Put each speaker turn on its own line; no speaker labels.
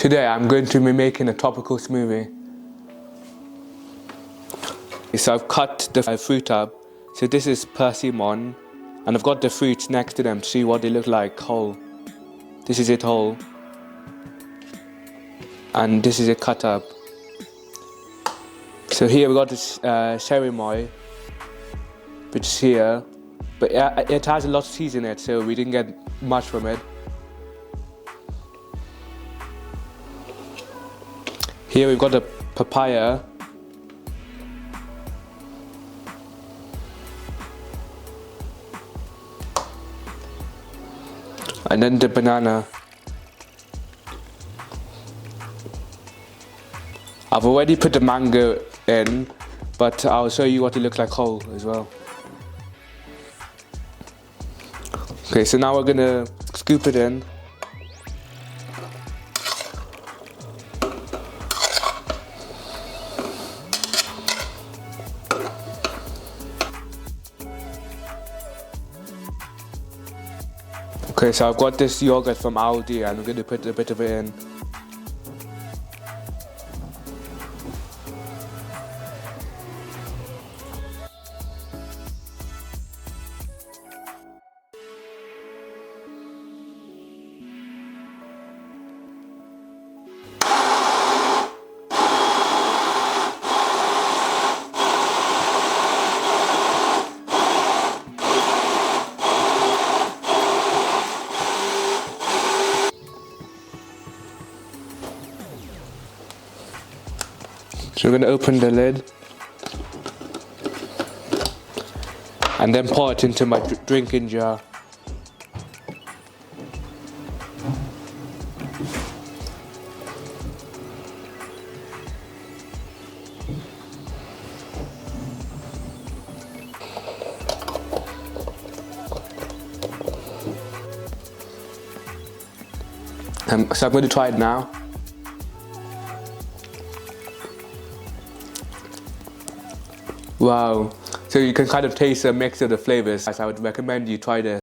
Today I'm going to be making a tropical smoothie. So I've cut the fruit up. So this is persimmon, and I've got the fruits next to them to see what they look like whole. This is it whole, and this is it cut up. So here we got this cherimoya, which is here, but it has a lot of seeds in it, so we didn't get much from it. Here we've got the papaya. And then the banana. I've already put the mango in, but I'll show you what it looks like whole as well. Okay, so now we're gonna scoop it in. Okay, so I've got this yogurt from Aldi and I'm going to put a bit of it in. So we're going to open the lid and then pour it into my drinking jar. So I'm going to try it now. Wow, so you can kind of taste a mix of the flavors. I would recommend you try this.